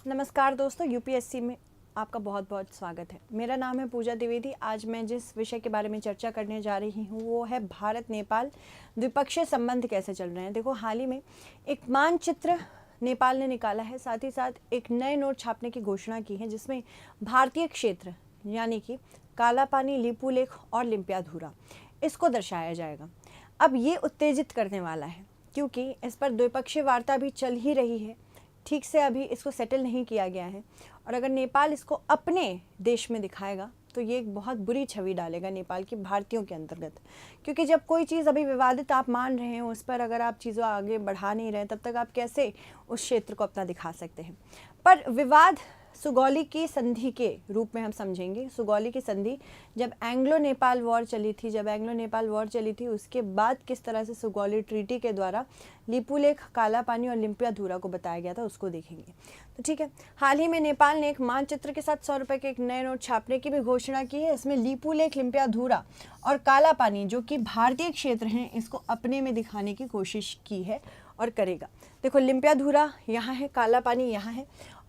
नमस्कार दोस्तों, यूपीएससी में आपका बहुत बहुत स्वागत है। मेरा नाम है पूजा द्विवेदी। आज मैं जिस विषय के बारे में चर्चा करने जा रही हूँ वो है भारत नेपाल द्विपक्षीय संबंध कैसे चल रहे हैं। देखो, हाल ही में एक मानचित्र नेपाल ने निकाला है, साथ ही साथ एक नए नोट छापने की घोषणा की है जिसमें भारतीय क्षेत्र यानी कि काला पानी, लिपुलेख और लिम्पियाधुरा इसको दर्शाया जाएगा। अब ये उत्तेजित करने वाला है क्योंकि इस पर द्विपक्षीय वार्ता भी चल ही रही है, ठीक से अभी इसको सेटल नहीं किया गया है। और अगर नेपाल इसको अपने देश में दिखाएगा तो ये एक बहुत बुरी छवि डालेगा नेपाल की भारतीयों के अंतर्गत, क्योंकि जब कोई चीज़ अभी विवादित आप मान रहे हैं उस पर अगर आप चीज़ों आगे बढ़ा नहीं रहे तब तक आप कैसे उस क्षेत्र को अपना दिखा सकते हैं। पर विवाद सुगौली की संधि के रूप में हम समझेंगे। सुगौली की संधि जब एंग्लो नेपाल वॉर चली थी उसके बाद किस तरह से सुगौली ट्रीटी के द्वारा लिपुलेख, काला पानी और लिम्पियाधुरा को बताया गया था उसको देखेंगे। तो ठीक है, हाल ही में नेपाल ने एक मानचित्र के साथ 100 रुपये के एक नए नोट छापने की भी घोषणा की है। इसमें लिपुलेख, लिम्पियाधुरा और काला पानी जो कि भारतीय क्षेत्र हैं इसको अपने में दिखाने की कोशिश की है और करेगा। देखो, लिम्पियाधुरा यहाँ है, काला पानी यहाँ है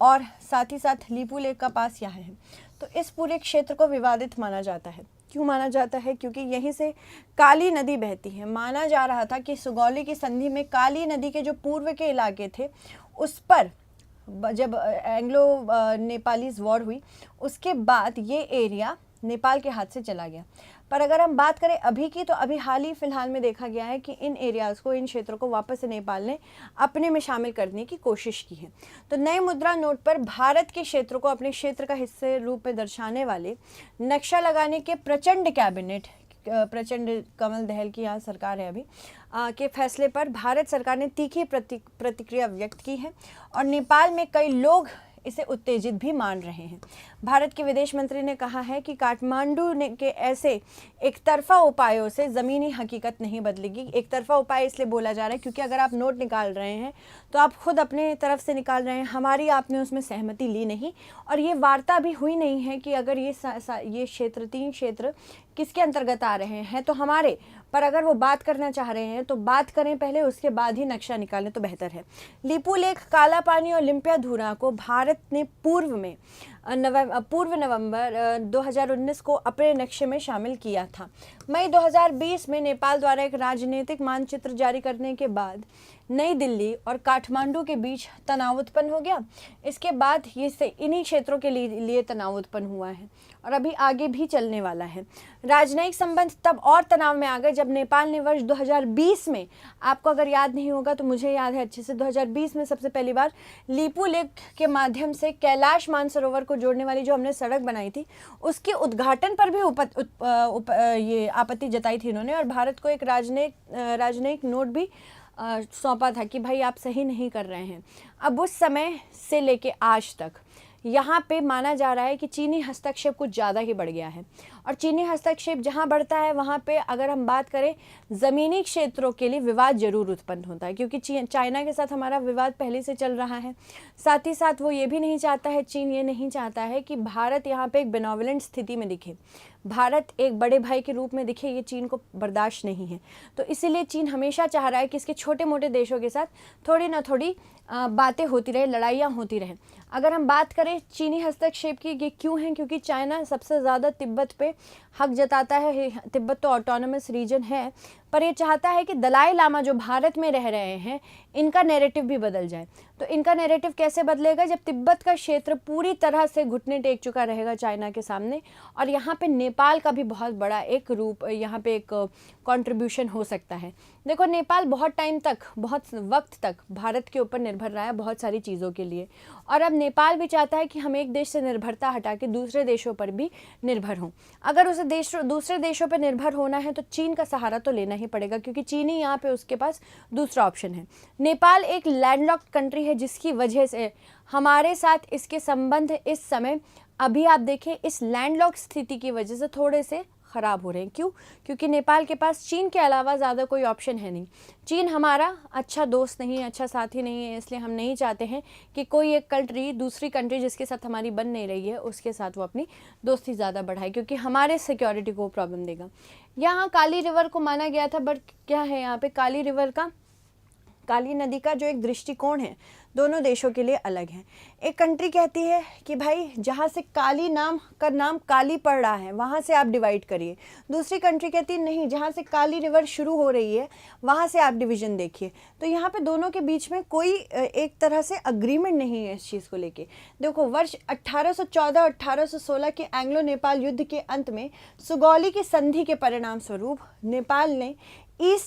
और साथ ही साथ लिपुलेख का पास यहाँ है। तो इस पूरे क्षेत्र को विवादित माना जाता है। क्यों माना जाता है? क्योंकि यहीं से काली नदी बहती है। माना जा रहा था कि सुगौली की संधि में काली नदी के जो पूर्व के इलाके थे उस पर जब एंग्लो नेपालीज वॉर हुई उसके बाद ये एरिया नेपाल के हाथ से चला गया। पर अगर हम बात करें अभी की, तो अभी हाल ही फिलहाल में देखा गया है कि इन एरियाज़ को, इन क्षेत्रों को वापस से नेपाल ने अपने में शामिल करने की कोशिश की है। तो नए मुद्रा नोट पर भारत के क्षेत्रों को अपने क्षेत्र का हिस्से रूप में दर्शाने वाले नक्शा लगाने के प्रचंड कैबिनेट, प्रचंड कमल दहल की यहाँ सरकार है अभी, के फैसले पर भारत सरकार ने तीखी प्रतिक्रिया व्यक्त की है और नेपाल में कई लोग इसे उत्तेजित भी मान रहे हैं। भारत के विदेश मंत्री ने कहा है कि काठमांडू के ऐसे एक तरफा उपायों से ज़मीनी हकीकत नहीं बदलेगी। एक तरफा उपाय इसलिए बोला जा रहा है क्योंकि अगर आप नोट निकाल रहे हैं तो आप खुद अपने तरफ से निकाल रहे हैं, हमारी आपने उसमें सहमति ली नहीं और ये वार्ता भी हुई नहीं है कि अगर ये क्षेत्र, 3 क्षेत्र किसके अंतर्गत आ रहे हैं तो हमारे। पर अगर वो बात करना चाह रहे हैं तो बात करें पहले, उसके बाद ही नक्शा निकालें तो बेहतर है। लिपुलेख, काला पानी और लिम्पियाधुरा को भारत ने पूर्व नवंबर 2019 को अपने नक्शे में शामिल किया था। मई 2020 में नेपाल द्वारा एक राजनीतिक मानचित्र जारी करने के बाद नई दिल्ली और काठमांडू के बीच तनाव उत्पन्न हो गया। इसके बाद ये से इन्हीं क्षेत्रों के लिए तनाव उत्पन्न हुआ है और अभी आगे भी चलने वाला है। राजनयिक संबंध तब और तनाव में आ गए जब नेपाल ने वर्ष 2020 में, आपको अगर याद नहीं होगा तो मुझे याद है अच्छे से, 2020 में सबसे पहली बार लिपुलेख के माध्यम से कैलाश मानसरोवर को जोड़ने वाली जो हमने सड़क बनाई थी उसके उद्घाटन पर भी ये आपत्ति जताई थी इन्होंने और भारत को एक राजनयिक नोट भी सौंपा था कि भाई आप सही नहीं कर रहे हैं। अब उस समय से लेके आज तक यहाँ पे माना जा रहा है कि चीनी हस्तक्षेप कुछ ज़्यादा ही बढ़ गया है और चीनी हस्तक्षेप जहाँ बढ़ता है वहाँ पे अगर हम बात करें ज़मीनी क्षेत्रों के लिए विवाद जरूर उत्पन्न होता है, क्योंकि चाइना के साथ हमारा विवाद पहले से चल रहा है। साथ ही साथ वो ये भी नहीं चाहता है, चीन ये नहीं चाहता है कि भारत यहाँ पे एक बेनोवलेंट स्थिति में दिखे, भारत एक बड़े भाई के रूप में दिखे, ये चीन को बर्दाश्त नहीं है। तो इसीलिए चीन हमेशा चाह रहा है कि इसके छोटे मोटे देशों के साथ थोड़ी ना थोड़ी बातें होती रहे, लड़ाइयाँ होती रहें। अगर हम बात करें चीनी हस्तक्षेप की, ये क्यों है? क्योंकि चाइना सबसे ज़्यादा तिब्बत पे हक जताता है। तिब्बत तो ऑटोनोमस रीजन है, पर ये चाहता है कि दलाई लामा जो भारत में रह रहे हैं इनका नैरेटिव भी बदल जाए। तो इनका नैरेटिव कैसे बदलेगा? जब तिब्बत का क्षेत्र पूरी तरह से घुटने टेक चुका रहेगा चाइना के सामने और यहाँ पे नेपाल का भी बहुत बड़ा एक रूप, यहाँ पे एक कंट्रीब्यूशन हो सकता है। देखो, नेपाल बहुत टाइम तक, बहुत वक्त तक भारत के ऊपर निर्भर रहा है बहुत सारी चीज़ों के लिए और अब नेपाल भी चाहता है कि हम एक देश से निर्भरता हटा के दूसरे देशों पर भी निर्भर हों। अगर उसे दूसरे देशों पर निर्भर होना है तो चीन का सहारा तो लेना ही पड़ेगा, क्योंकि चीन ही यहाँ पे उसके पास दूसरा ऑप्शन है। नेपाल एक लैंडलॉक्ड कंट्री है जिसकी वजह से हमारे साथ इसके संबंध इस समय, अभी आप देखें, इस लैंडलॉक्ड स्थिति की वजह से थोड़े से ख़राब हो रहे हैं। क्यों? क्योंकि नेपाल के पास चीन के अलावा ज़्यादा कोई ऑप्शन है नहीं। चीन हमारा अच्छा दोस्त नहीं है, अच्छा साथी नहीं है, इसलिए हम नहीं चाहते हैं कि कोई एक कंट्री दूसरी कंट्री जिसके साथ हमारी बन नहीं रही है उसके साथ वो अपनी दोस्ती ज़्यादा बढ़ाए, क्योंकि हमारे सिक्योरिटी को प्रॉब्लम देगा। यहाँ काली रिवर को माना गया था, बट क्या है यहाँ पे काली रिवर का काली नदी का जो एक दृष्टिकोण है दोनों देशों के लिए अलग है। एक कंट्री कहती है कि भाई जहाँ से काली नाम का नाम काली पड़ रहा है वहाँ से आप डिवाइड करिए। दूसरी कंट्री कहती है नहीं, जहाँ से काली रिवर शुरू हो रही है वहाँ से आप डिवीज़न देखिए। तो यहाँ पे दोनों के बीच में कोई एक तरह से अग्रीमेंट नहीं है इस चीज़ को लेके। देखो, वर्ष 1814 1816 के एंग्लो नेपाल युद्ध के अंत में सुगौली की संधि के परिणाम स्वरूप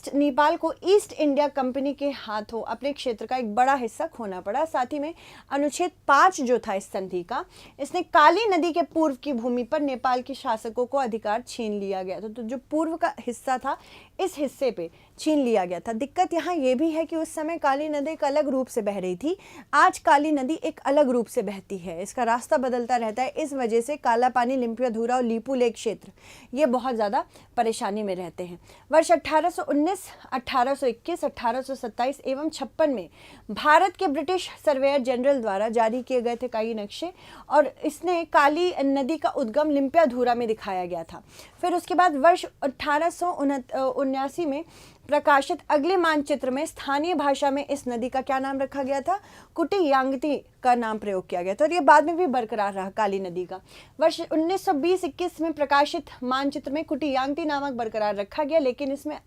नेपाल को ईस्ट इंडिया कंपनी के हाथों अपने क्षेत्र का एक बड़ा हिस्सा खोना पड़ा। साथ ही में अनुच्छेद 5 जो था इस संधि का, इसने काली नदी के पूर्व की भूमि पर नेपाल के शासकों को अधिकार छीन लिया गया था। तो जो पूर्व का हिस्सा था इस हिस्से पे छीन लिया गया था। दिक्कत यहाँ ये भी है कि उस समय काली नदी एक अलग रूप से बह रही थी, आज काली नदी एक अलग रूप से बहती है, इसका रास्ता बदलता रहता है। इस वजह से काला पानी, लिम्पियाधुरा और लीपू लेक क्षेत्र ये बहुत ज़्यादा परेशानी में रहते हैं। वर्ष 1819, 1821, 1827 एवं 56 में भारत के ब्रिटिश सर्वेयर जनरल द्वारा जारी किए गए थे कई नक्शे, और इसने काली नदी का उद्गम लिम्पियाधुरा में दिखाया गया था। फिर उसके बाद वर्ष 1879 में प्रकाशित अगले मानचित्र में स्थानीय भाषा में इस नदी का क्या नाम रखा गया था? कुटी यांगती का नाम प्रयोग किया गया था, और ये बाद में भी बरकरार रहा काली नदी का। वर्ष 1920-21 में प्रकाशित मानचित्र में कुटी यांगती नामक बरकरार रखा गया, लेकिन इसमें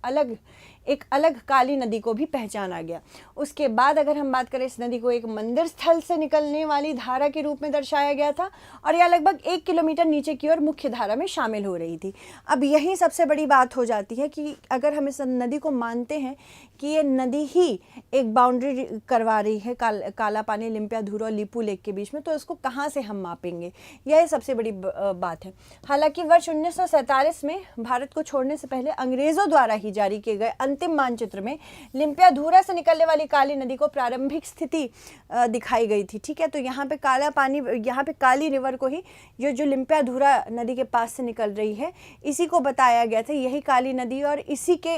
एक अलग काली नदी को भी पहचाना गया। उसके बाद अगर हम बात करें, इस नदी को एक मंदिर स्थल से निकलने वाली धारा के रूप में दर्शाया गया था, और यह लगभग 1 किलोमीटर नीचे की ओर मुख्य धारा में शामिल हो रही थी। अब यही सबसे बड़ी बात हो जाती है कि अगर हम इस नदी को मानते हैं कि ये नदी ही एक बाउंड्री करवा रही है काला पानी, लिम्पियाधुरा और लीपू लेक के बीच में, तो इसको कहाँ से हम मापेंगे, यह सबसे बड़ी बात है। हालांकि वर्ष 1947 में भारत को छोड़ने से पहले अंग्रेज़ों द्वारा ही जारी किए गए अंतिम मानचित्र में लिम्पियाधुरा से निकलने वाली काली नदी को प्रारंभिक स्थिति दिखाई गई थी। ठीक है, तो यहाँ पे काला पानी, यहाँ पे काली रिवर को ही जो लिम्पियाधुरा नदी के पास से निकल रही है इसी को बताया गया था यही काली नदी, और इसी के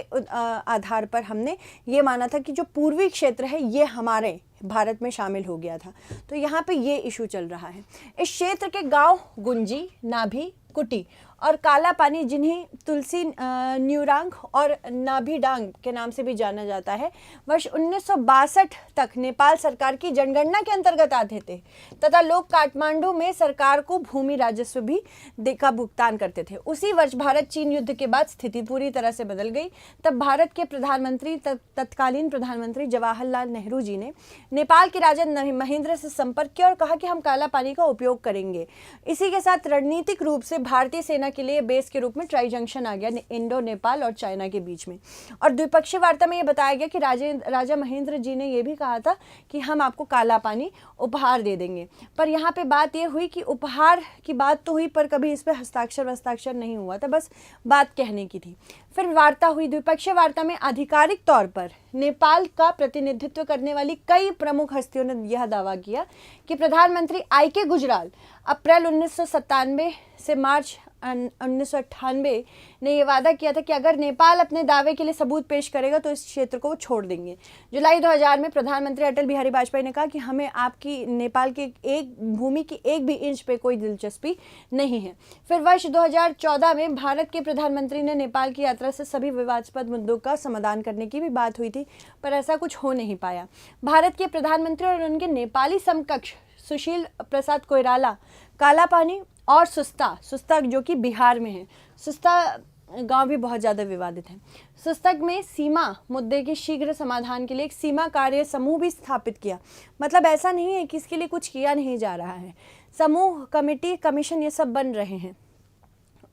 आधार पर हमने ये माना था कि जो पूर्वी क्षेत्र है ये हमारे भारत में शामिल हो गया था। तो यहाँ पे ये इशू चल रहा है। इस क्षेत्र के गांव गुंजी, नाभी, कुटी और काला पानी, जिन्हें तुलसी न्यूरांग और नाभीडांग के नाम से भी जाना जाता है, वर्ष 1962 तक नेपाल सरकार की जनगणना के अंतर्गत आते थे तथा लोग काठमांडू में सरकार को भूमि राजस्व भी का भुगतान करते थे। उसी वर्ष भारत चीन युद्ध के बाद स्थिति पूरी तरह से बदल गई। तब भारत के प्रधानमंत्री, तत्कालीन प्रधानमंत्री जवाहरलाल नेहरू जी ने नेपाल के राजा महेंद्र से संपर्क किया और कहा कि हम काला पानी का उपयोग करेंगे। इसी के साथ रणनीतिक रूप से भारतीय सेना के लिए बेस के रूप में ट्राई जंक्शन आ गया इंडो नेपाल और चाइना के बीच में। और द्विपक्षीय वार्ता में यह बताया गया कि राजा महेंद्र जी ने यह भी कहा था कि हम आपको काला पानी उपहार दे देंगे। पर यहाँ पे बात यह हुई कि उपहार की बात तो हुई, पर कभी इस पर हस्ताक्षर नहीं हुआ था, बस बात कहने की थी। फिर वार्ता हुई। द्विपक्षीय वार्ता में आधिकारिक तौर पर नेपाल का प्रतिनिधित्व करने वाली कई प्रमुख हस्तियों ने यह दावा किया कि प्रधानमंत्री आई.के. गुजराल अप्रैल 1997 से मार्च 1998 ने यह वादा किया था कि अगर नेपाल अपने दावे के लिए सबूत पेश करेगा तो इस क्षेत्र को वो छोड़ देंगे। जुलाई 2000 में प्रधानमंत्री अटल बिहारी वाजपेयी ने कहा कि हमें आपकी नेपाल के एक भूमि की एक भी इंच पे कोई दिलचस्पी नहीं है। फिर वर्ष 2014 में भारत के प्रधानमंत्री ने नेपाल की यात्रा से सभी विवादास्पद मुद्दों का समाधान करने की भी बात हुई थी, पर ऐसा कुछ हो नहीं पाया। भारत के प्रधानमंत्री और उनके नेपाली समकक्ष सुशील प्रसाद कोइराला काला पानी और सुस्ता जो कि बिहार में है, सुस्ता गांव भी बहुत ज़्यादा विवादित है। सुस्तक में सीमा मुद्दे के शीघ्र समाधान के लिए एक सीमा कार्य समूह भी स्थापित किया। मतलब ऐसा नहीं है कि इसके लिए कुछ किया नहीं जा रहा है, समूह, कमेटी, कमीशन ये सब बन रहे हैं।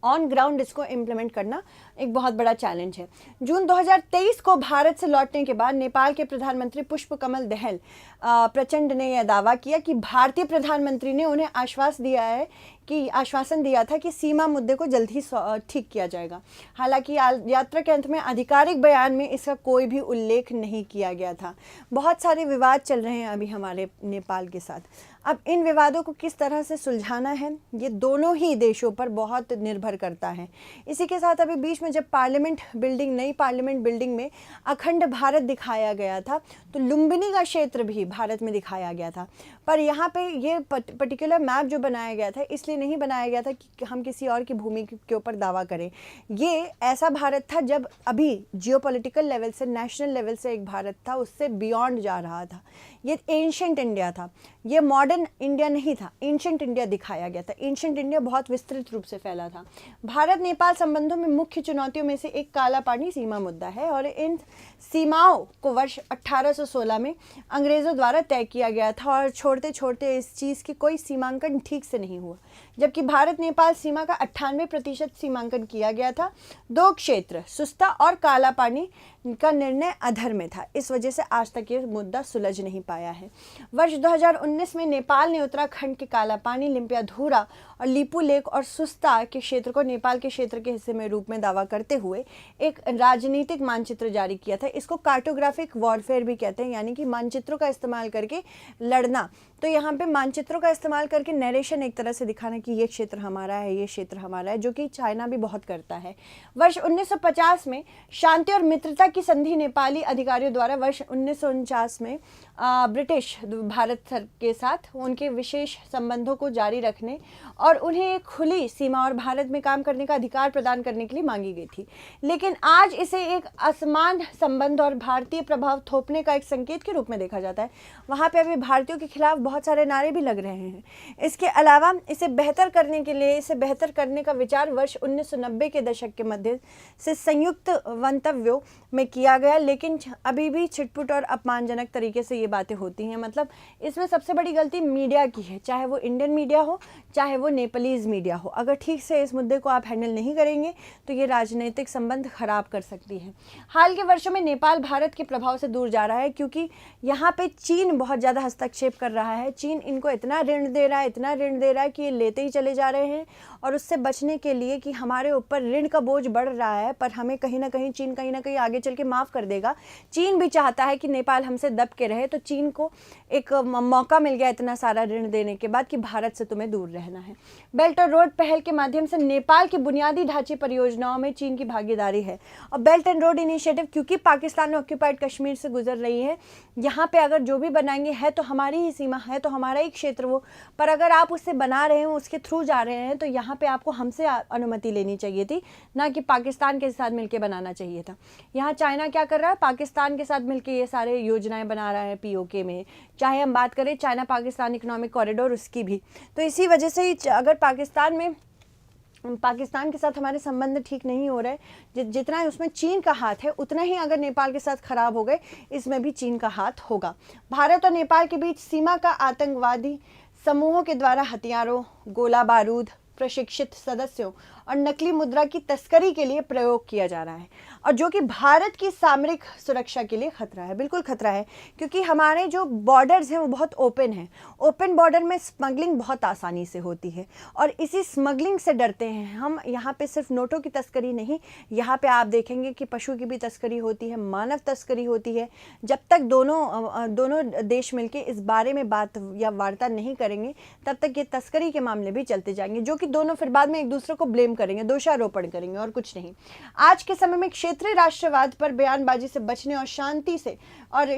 ऑन ग्राउंड इसको इम्प्लीमेंट करना एक बहुत बड़ा चैलेंज है। जून 2023 को भारत से लौटने के बाद नेपाल के प्रधानमंत्री पुष्पकमल दहल प्रचंड ने यह दावा किया कि भारतीय प्रधानमंत्री ने उन्हें आश्वासन दिया था कि सीमा मुद्दे को जल्द ही ठीक किया जाएगा। हालांकि यात्रा के अंत में आधिकारिक बयान में इसका कोई भी उल्लेख नहीं किया गया था। बहुत सारे विवाद चल रहे हैं अभी हमारे नेपाल के साथ। अब इन विवादों को किस तरह से सुलझाना है ये दोनों ही देशों पर बहुत निर्भर करता है। इसी के साथ अभी बीच में जब नई पार्लियामेंट बिल्डिंग में अखंड भारत दिखाया गया था तो लुम्बिनी का क्षेत्र भी भारत में दिखाया गया था, पर यहाँ पे ये पर्टिकुलर मैप जो बनाया गया था इसलिए इसलिए नहीं बनाया गया था कि हम किसी और की भूमि के ऊपर दावा करें। ये ऐसा भारत था जब अभी जियोपॉलिटिकल लेवल से, नेशनल लेवल से एक भारत था, उससे बियॉन्ड जा रहा था। ये एंशंट इंडिया था, ये मॉडर्न इंडिया नहीं था, एंशंट इंडिया दिखाया गया था। एंशंट इंडिया बहुत विस्तृत रूप से फैला था। भारत नेपाल संबंधों में मुख्य चुनौतियों में से एक काला पानी सीमा मुद्दा है और इन सीमाओं को वर्ष 1816 में अंग्रेज़ों द्वारा तय किया गया था और छोड़ते छोड़ते इस चीज़ की कोई सीमांकन ठीक से नहीं हुआ। जबकि भारत नेपाल सीमा का 98% सीमांकन किया गया था, 2 क्षेत्र सुस्ता और काला पानी का निर्णय अधर में था। इस वजह से आज तक ये मुद्दा सुलझ नहीं पाया है। वर्ष 2019 में नेपाल ने उत्तराखंड के काला पानी, लिम्पियाधुरा और लीपू लेक और सुस्ता के क्षेत्र को नेपाल के क्षेत्र के हिस्से में रूप में दावा करते हुए एक राजनीतिक मानचित्र जारी किया था। इसको कार्टोग्राफिक वॉरफेयर भी कहते हैं, यानी कि मानचित्रों का इस्तेमाल करके लड़ना। तो यहाँ पे मानचित्रों का इस्तेमाल करके नरेशन एक तरह से दिखाना कि ये क्षेत्र हमारा है, ये क्षेत्र हमारा है, जो कि चाइना भी बहुत करता है। वर्ष 1950 में शांति और मित्रता की संधि नेपाली अधिकारियों द्वारा वर्ष 1949 में ब्रिटिश भारत के साथ उनके विशेष संबंधों को जारी रखने और उन्हें एक खुली सीमा और भारत में काम करने का अधिकार प्रदान करने के लिए मांगी गई थी। लेकिन आज इसे एक असमान संबंध और भारतीय प्रभाव थोपने का एक संकेत के रूप में देखा जाता है। वहाँ पे अभी भारतीयों के खिलाफ बहुत सारे नारे भी लग रहे हैं। इसके अलावा इसे बेहतर करने के लिए, इसे बेहतर करने का विचार वर्ष 1990 के दशक के मध्य से संयुक्त मंतव्यों में किया गया, लेकिन अभी भी छिटपुट और अपमानजनक तरीके से ये बातें होती हैं। मतलब इसमें सबसे बड़ी गलती मीडिया की है, चाहे वो इंडियन मीडिया हो, चाहे वो नेपालीज मीडिया हो। अगर ठीक से इस मुद्दे को आप हैंडल नहीं करेंगे तो ये राजनीतिक संबंध खराब कर सकती है। हाल के वर्षों में नेपाल भारत के प्रभाव से दूर जा रहा है, क्योंकि यहाँ पे चीन बहुत ज़्यादा हस्तक्षेप कर रहा है। चीन इनको इतना ऋण दे रहा है, इतना ऋण दे रहा है कि ये लेते ही चले जा रहे हैं। और उससे बचने के लिए कि हमारे ऊपर ऋण का बोझ बढ़ रहा है, पर हमें कहीं ना कहीं चीन कहीं ना कहीं आगे चल के माफ़ कर देगा। चीन भी चाहता है कि नेपाल हमसे दब के रहे, तो चीन को एक मौका मिल गया इतना सारा ऋण देने के बाद कि भारत से तुम्हें दूर रहना है। बेल्ट और रोड पहल के माध्यम से नेपाल की बुनियादी ढांचे परियोजनाओं में चीन की भागीदारी है। और बेल्ट एंड रोड इनिशिएटिव क्योंकि पाकिस्तान में ऑक्यूपाइड कश्मीर से गुजर रही है, यहाँ पे अगर जो भी बनाएंगे है तो हमारी ही सीमा है, तो हमारा ही क्षेत्र वो, पर अगर आप उससे बना रहे हो, उसके थ्रू जा रहे हैं, तो यहाँ पे आपको हमसे अनुमति लेनी चाहिए थी, ना कि पाकिस्तान के साथ मिलकर बनाना चाहिए था। यहाँ चाइना क्या कर रहा है, पाकिस्तान के साथ मिलकर ये सारे योजनाएं बना रहा है पीओके में। चाहे हम बात करें चाइना पाकिस्तान इकोनॉमिक कॉरिडोर, उसकी भी। तो इसी वजह से ही अगर पाकिस्तान के साथ हमारे संबंध ठीक नहीं हो रहे, जितना उसमें चीन का हाथ है, उतना ही अगर नेपाल के साथ खराब हो गए, इसमें भी चीन का हाथ होगा। भारत और नेपाल के बीच सीमा का आतंकवादी समूहों के द्वारा हथियारों, गोला बारूद, प्रशिक्षित सदस्यों और नकली मुद्रा की तस्करी के लिए प्रयोग किया जा रहा है, और जो कि भारत की सामरिक सुरक्षा के लिए खतरा है, बिल्कुल खतरा है। क्योंकि हमारे जो बॉर्डर्स हैं वो बहुत ओपन हैं। ओपन बॉर्डर में स्मगलिंग बहुत आसानी से होती है और इसी स्मगलिंग से डरते हैं हम। यहाँ पे सिर्फ नोटों की तस्करी नहीं, यहाँ पे आप देखेंगे कि पशु की भी तस्करी होती है, मानव तस्करी होती है। जब तक दोनों देश मिलके इस बारे में बात या वार्ता नहीं करेंगे, तब तक ये तस्करी के मामले भी चलते जाएंगे, जो कि दोनों फिर बाद में एक दूसरे को ब्लेम करेंगे, दोषारोपण करेंगे और कुछ नहीं। आज के समय में क्षेत्रीय राष्ट्रवाद पर बयानबाजी से बचने और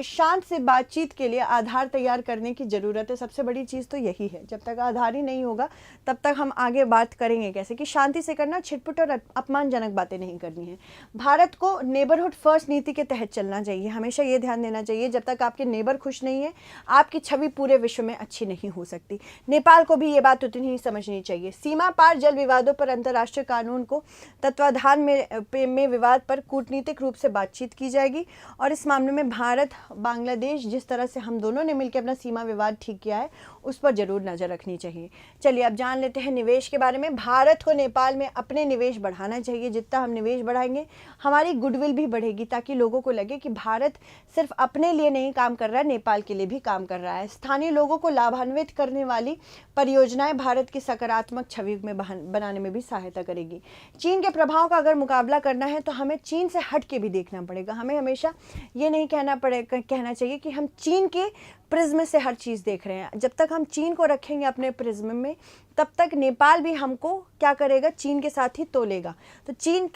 शांत से बातचीत के लिए आधार तैयार करने की जरूरत है। सबसे बड़ी चीज़ तो यही है। जब तक आधार ही नहीं होगा तब तक हम आगे बात करेंगे कैसे, कि शांति से करना, छिटपुट और अपमानजनक बातें नहीं करनी है। भारत को नेबरहुड फर्स्ट नीति के तहत चलना चाहिए। हमेशा ये ध्यान देना चाहिए, जब तक आपके नेबर खुश नहीं है, आपकी छवि पूरे विश्व में अच्छी नहीं हो सकती। नेपाल को भी ये बात उतनी ही समझनी चाहिए। सीमा पार जल विवादों पर अंतर्राष्ट्रीय कानून को तत्वाधान में विवाद पर कूटनीतिक रूप से बातचीत की जाएगी, और इस मामले में भारत बांग्लादेश, जिस तरह से हम दोनों ने मिलकर अपना सीमा विवाद ठीक किया है, उस पर जरूर नजर रखनी चाहिए। चलिए अब जान लेते हैं निवेश के बारे में। भारत को नेपाल में अपने निवेश बढ़ाना चाहिए। जितना हम निवेश बढ़ाएंगे, हमारी गुडविल भी बढ़ेगी, ताकि लोगों को लगे कि भारत सिर्फ अपने लिए नहीं काम कर रहा है, नेपाल के लिए भी काम कर रहा है। स्थानीय लोगों को लाभान्वित करने वाली परियोजनाएं भारत की सकारात्मक छवि नवयुग में बनाने में भी सहायता करेगी। चीन के प्रभाव का अगर मुकाबला करना है तो हमें चीन से हट के भी देखना पड़ेगा। हमें हमेशा ये नहीं कहना चाहिए कि हम चीन के प्रिज्म से हर चीज़ देख रहे हैं। जब तक हम चीन को रखेंगे अपने प्रिज्म में, तब तक नेपाल भी हमको क्या करेगा, चीन के साथ ही तोलेगा। तो चीन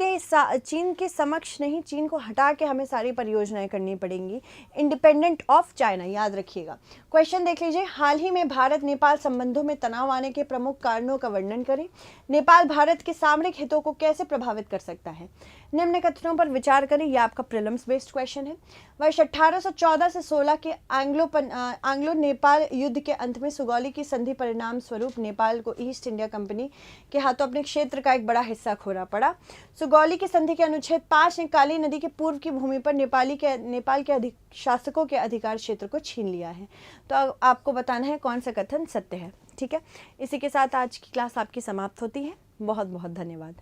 के समक्ष नहीं, चीन को हटा के हमें सारी परियोजनाएं करनी पड़ेंगी, इंडिपेंडेंट ऑफ चाइना, याद रखिएगा। क्वेश्चन देख लीजिए, हाल ही में भारत नेपाल संबंधों में तनाव आने के प्रमुख कारणों का वर्णन करें। नेपाल भारत के सामरिक हितों को कैसे प्रभावित कर सकता है? निम्न कथनों पर विचार करें। यह आपका प्रीलिम्स बेस्ड क्वेश्चन है। वर्ष 1814 से 16 के एंग्लो नेपाल युद्ध के अंत में सुगौली की संधि परिणाम स्वरूप नेपाल को ईस्ट इंडिया कंपनी के हाथों अपने क्षेत्र का एक बड़ा हिस्सा खोना पड़ा। सुगौली की संधि के अनुच्छेद 5 ने काली नदी के पूर्व की भूमि पर नेपाल के शासकों के अधिकार क्षेत्र को छीन लिया है। तो आपको बताना है कौन सा कथन सत्य है। ठीक है, इसी के साथ आज की क्लास आपकी समाप्त होती है। बहुत बहुत धन्यवाद।